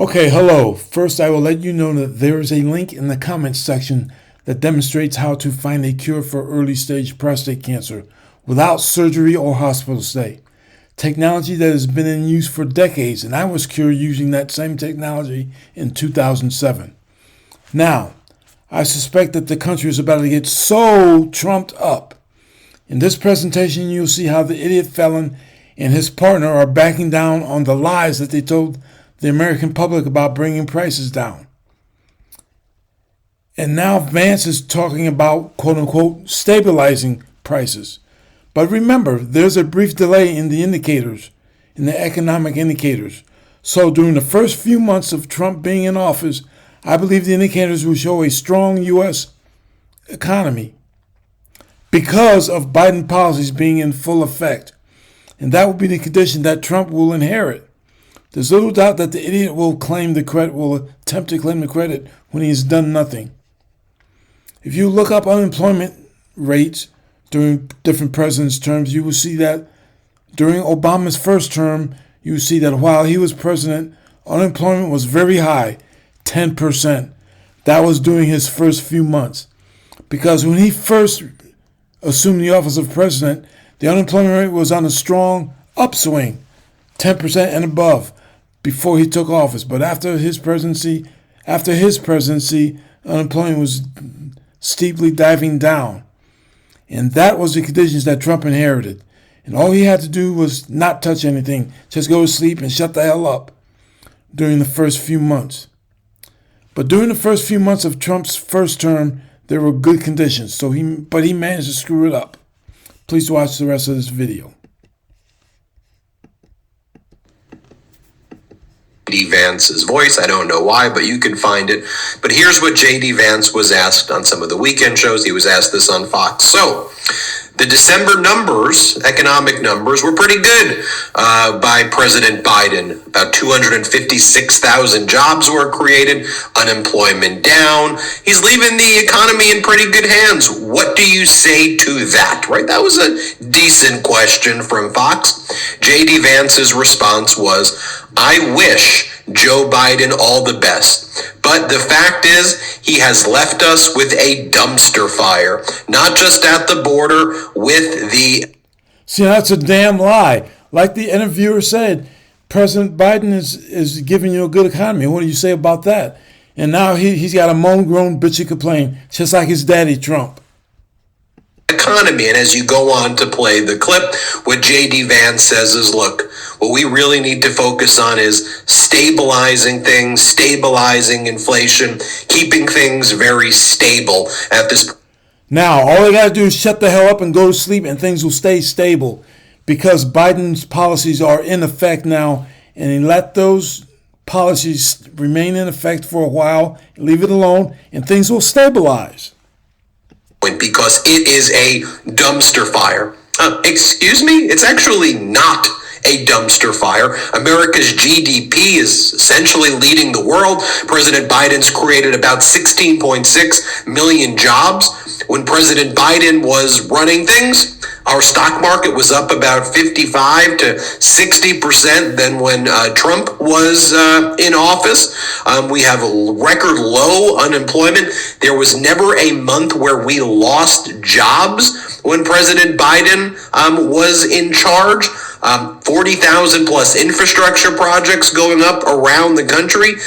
Okay, hello. First, I will let you know that there is a link in the comments section that demonstrates how to find a cure for early stage prostate cancer without surgery or hospital stay. Technology that has been in use for decades, and I was cured using that same technology in 2007. Now, I suspect that the country is about to get so trumped up. In this presentation, you'll see how the idiot felon and his partner are backing down on the lies that they told the American public about bringing prices down. And now Vance is talking about, quote unquote, stabilizing prices. But remember, there's a brief delay in the indicators, in the economic indicators. So during the first few months of Trump being in office, I believe the indicators will show a strong U.S. economy because of Biden policies being in full effect. And that will be the condition that Trump will inherit. There's little doubt that the idiot will attempt to claim the credit when he has done nothing. If you look up unemployment rates during different presidents' terms, you will see that during Obama's first term, you will see that while he was president, unemployment was very high, 10%. That was during his first few months. Because when he first assumed the office of president, the unemployment rate was on a strong upswing, 10% and above, before he took office. But after his presidency, unemployment was steeply diving down. And that was the conditions that Trump inherited. And all he had to do was not touch anything, just go to sleep and shut the hell up during the first few months. But during the first few months of Trump's first term, there were good conditions. But he managed to screw it up. Please watch the rest of this video. J.D. Vance's voice. I don't know why, but you can find it. But here's what J.D. Vance was asked on some of the weekend shows. He was asked this on Fox. So, the December numbers, economic numbers, were pretty good by President Biden. About 256,000 jobs were created, unemployment down. He's leaving the economy in pretty good hands. What do you say to that, right? That was a decent question from Fox. J.D. Vance's response was, I wish Joe Biden all the best. But the fact is, he has left us with a dumpster fire, not just at the border with the... See, that's a damn lie. Like the interviewer said, President Biden is giving you a good economy. What do you say about that? And now he's got a moan, groan, bitchy complain, just like his daddy Trump. Economy. And as you go on to play the clip, what J.D. Vance says is, look, what we really need to focus on is stabilizing things, stabilizing inflation, keeping things very stable at this. Now, all they got to do is shut the hell up and go to sleep and things will stay stable because Biden's policies are in effect now, and he let those policies remain in effect for a while, leave it alone, and things will stabilize. Because it is a dumpster fire. Excuse me? It's actually not a dumpster fire. America's GDP is essentially leading the world. President Biden's created about 16.6 million jobs. When President Biden was running things, our stock market was up about 55 to 60% than when Trump was in office. We have a record low unemployment. There was never a month where we lost jobs when President Biden was in charge. 40,000 plus infrastructure projects going up around the country.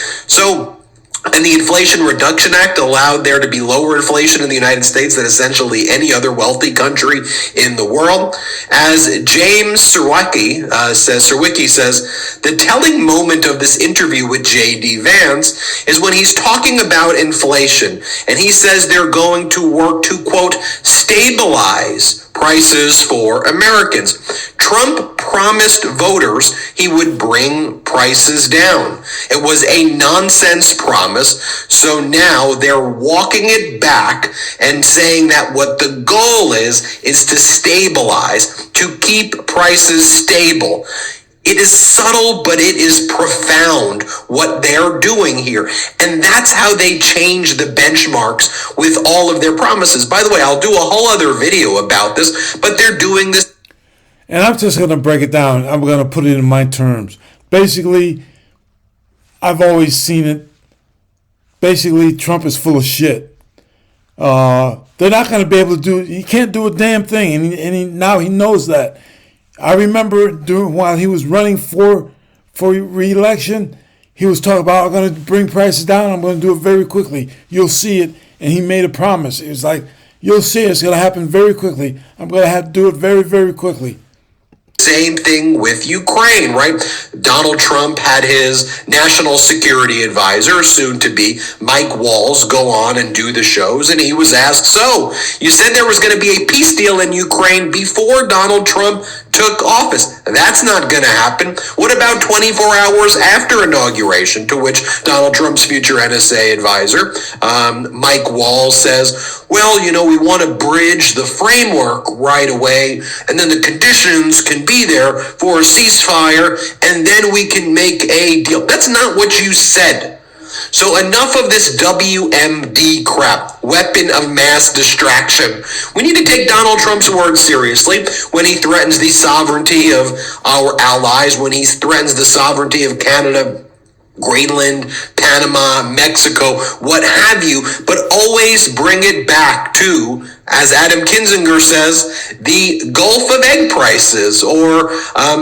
And the Inflation Reduction Act allowed there to be lower inflation in the United States than essentially any other wealthy country in the world. As James Surowiecki says, the telling moment of this interview with J.D. Vance is when he's talking about inflation, and he says they're going to work to, quote, stabilize prices for Americans. Trump promised voters he would bring prices down. It was a nonsense promise, so now they're walking it back and saying that what the goal is to stabilize, to keep prices stable. It is subtle, but it is profound what they're doing here. And that's how they change the benchmarks with all of their promises. By the way, I'll do a whole other video about this, but they're doing this. And I'm just going to break it down. I'm going to put it in my terms. Basically, I've always seen it. Basically, Trump is full of shit. They're not going to be able to do. He can't do a damn thing, and now he knows that. I remember while he was running for re-election, he was talking about, I'm going to bring prices down. I'm going to do it very quickly. You'll see it. And he made a promise. It was like, you'll see it's going to happen very quickly. I'm going to have to do it very, very quickly. Same thing with Ukraine, right? Donald Trump had his national security advisor, soon to be Mike Walls, go on and do the shows. And he was asked, so you said there was going to be a peace deal in Ukraine before Donald Trump took office. That's not going to happen. What about 24 hours after inauguration? To which Donald Trump's future NSA advisor, Mike Walls, says, well, we want to bridge the framework right away, and then the conditions can be there for a ceasefire, and then we can make a deal. That's not what you said. So enough of this WMD crap, weapon of mass distraction. We need to take Donald Trump's words seriously when he threatens the sovereignty of our allies, when he threatens the sovereignty of Canada, Greenland, Panama, Mexico, what have you, but always bring it back to, as Adam Kinzinger says, the Gulf of egg prices, or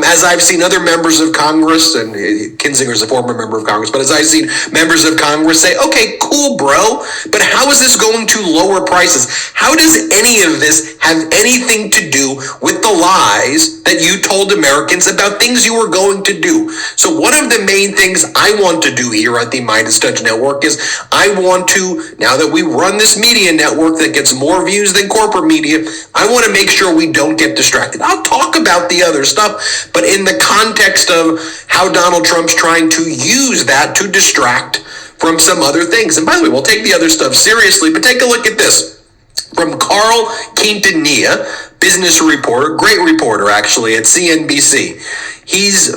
as I've seen other members of Congress, and Kinzinger's a former member of Congress, but as I've seen members of Congress say, okay, cool, bro, but how is this going to lower prices? How does any of this have anything to do with the lies that you told Americans about things you were going to do? So one of the main things I want to do here at the Midas Touch Network is I want to, now that we run this media network that gets more views than corporate media, I want to make sure we don't get distracted. I'll talk about the other stuff, but in the context of how Donald Trump's trying to use that to distract from some other things. And by the way, we'll take the other stuff seriously, but take a look at this. From Carl Quintanilla, business reporter, great reporter actually at CNBC. He's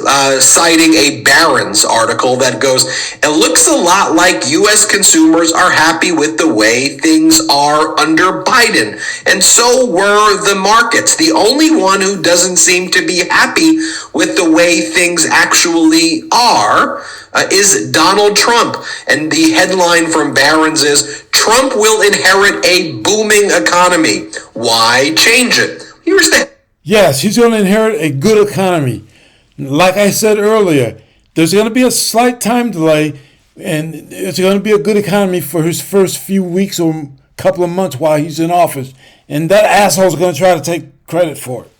citing a Barron's article that goes, it looks a lot like U.S. consumers are happy with the way things are under Biden. And so were the markets. The only one who doesn't seem to be happy with the way things actually are is Donald Trump. And the headline from Barron's is, Trump will inherit a booming economy. Why change it? Here's the... Yes, he's going to inherit a good economy. Like I said earlier, there's going to be a slight time delay, and it's going to be a good economy for his first few weeks or couple of months while he's in office. And that asshole's going to try to take credit for it.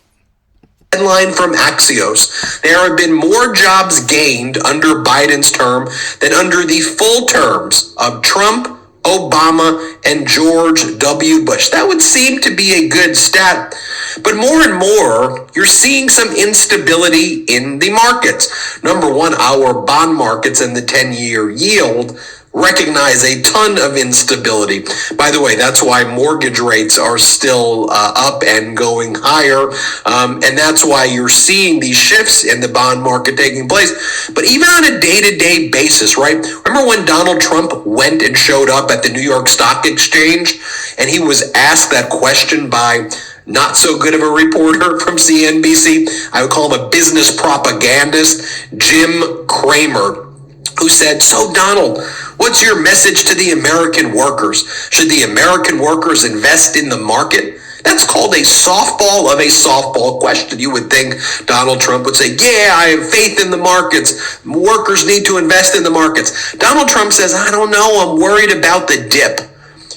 Headline from Axios. There have been more jobs gained under Biden's term than under the full terms of Trump, Obama, and George W. Bush. That would seem to be a good stat. But more and more, you're seeing some instability in the markets. Number one, our bond markets and the 10-year yield recognize a ton of instability. By the way, that's why mortgage rates are still up and going higher. And that's why you're seeing these shifts in the bond market taking place. But even on a day-to-day basis, right? Remember when Donald Trump went and showed up at the New York Stock Exchange and he was asked that question by not so good of a reporter from CNBC? I would call him a business propagandist, Jim Cramer, who said, so Donald, what's your message to the American workers? Should the American workers invest in the market? That's called a softball of a softball question. You would think Donald Trump would say, yeah, I have faith in the markets. Workers need to invest in the markets. Donald Trump says, I don't know, I'm worried about the dip.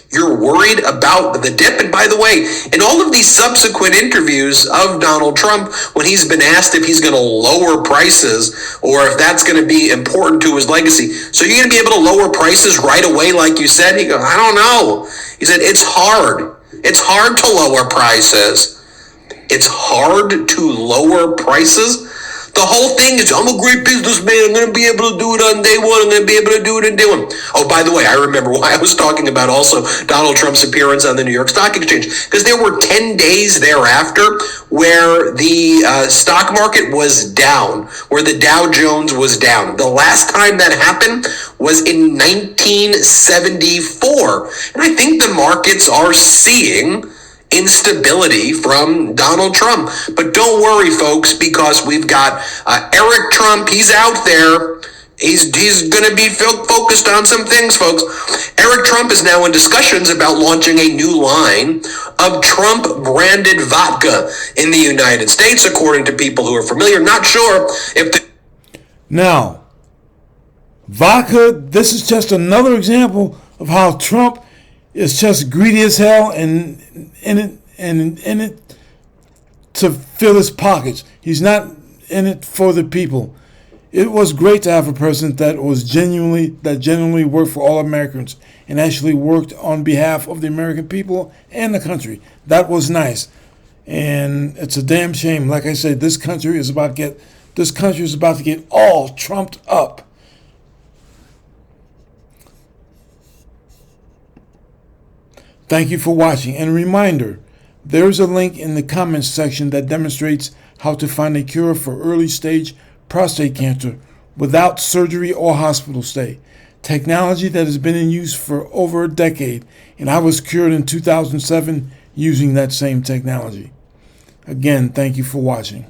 You're worried about the dip. And by the way, in all of these subsequent interviews of Donald Trump, when he's been asked if he's going to lower prices or if that's going to be important to his legacy, so you're going to be able to lower prices right away, like you said? He goes, I don't know. He said, it's hard. It's hard to lower prices. It's hard to lower prices. The whole thing is, I'm a great businessman. I'm going to be able to do it on day one. I'm going to be able to do it on day one. Oh, by the way, I remember why I was talking about also Donald Trump's appearance on the New York Stock Exchange, because there were 10 days thereafter where the stock market was down, where the Dow Jones was down. The last time that happened was in 1974. And I think the markets are seeing instability from Donald Trump. But don't worry, folks, because we've got Eric Trump. He's out there He's going to be focused on some things, folks. Eric Trump is now in discussions about launching a new line of Trump-branded vodka in the United States, according to people who are familiar. Not sure if the... Now, vodka, this is just another example of how Trump is just greedy as hell and in it to fill his pockets. He's not in it for the people. It was great to have a president that genuinely worked for all Americans and actually worked on behalf of the American people and the country. That was nice. And it's a damn shame. Like I said, this country is about to get all trumped up. Thank you for watching. And a reminder, there's a link in the comments section that demonstrates how to find a cure for early stage prostate cancer without surgery or hospital stay. Technology that has been in use for over a decade, and I was cured in 2007 using that same technology. Again, thank you for watching.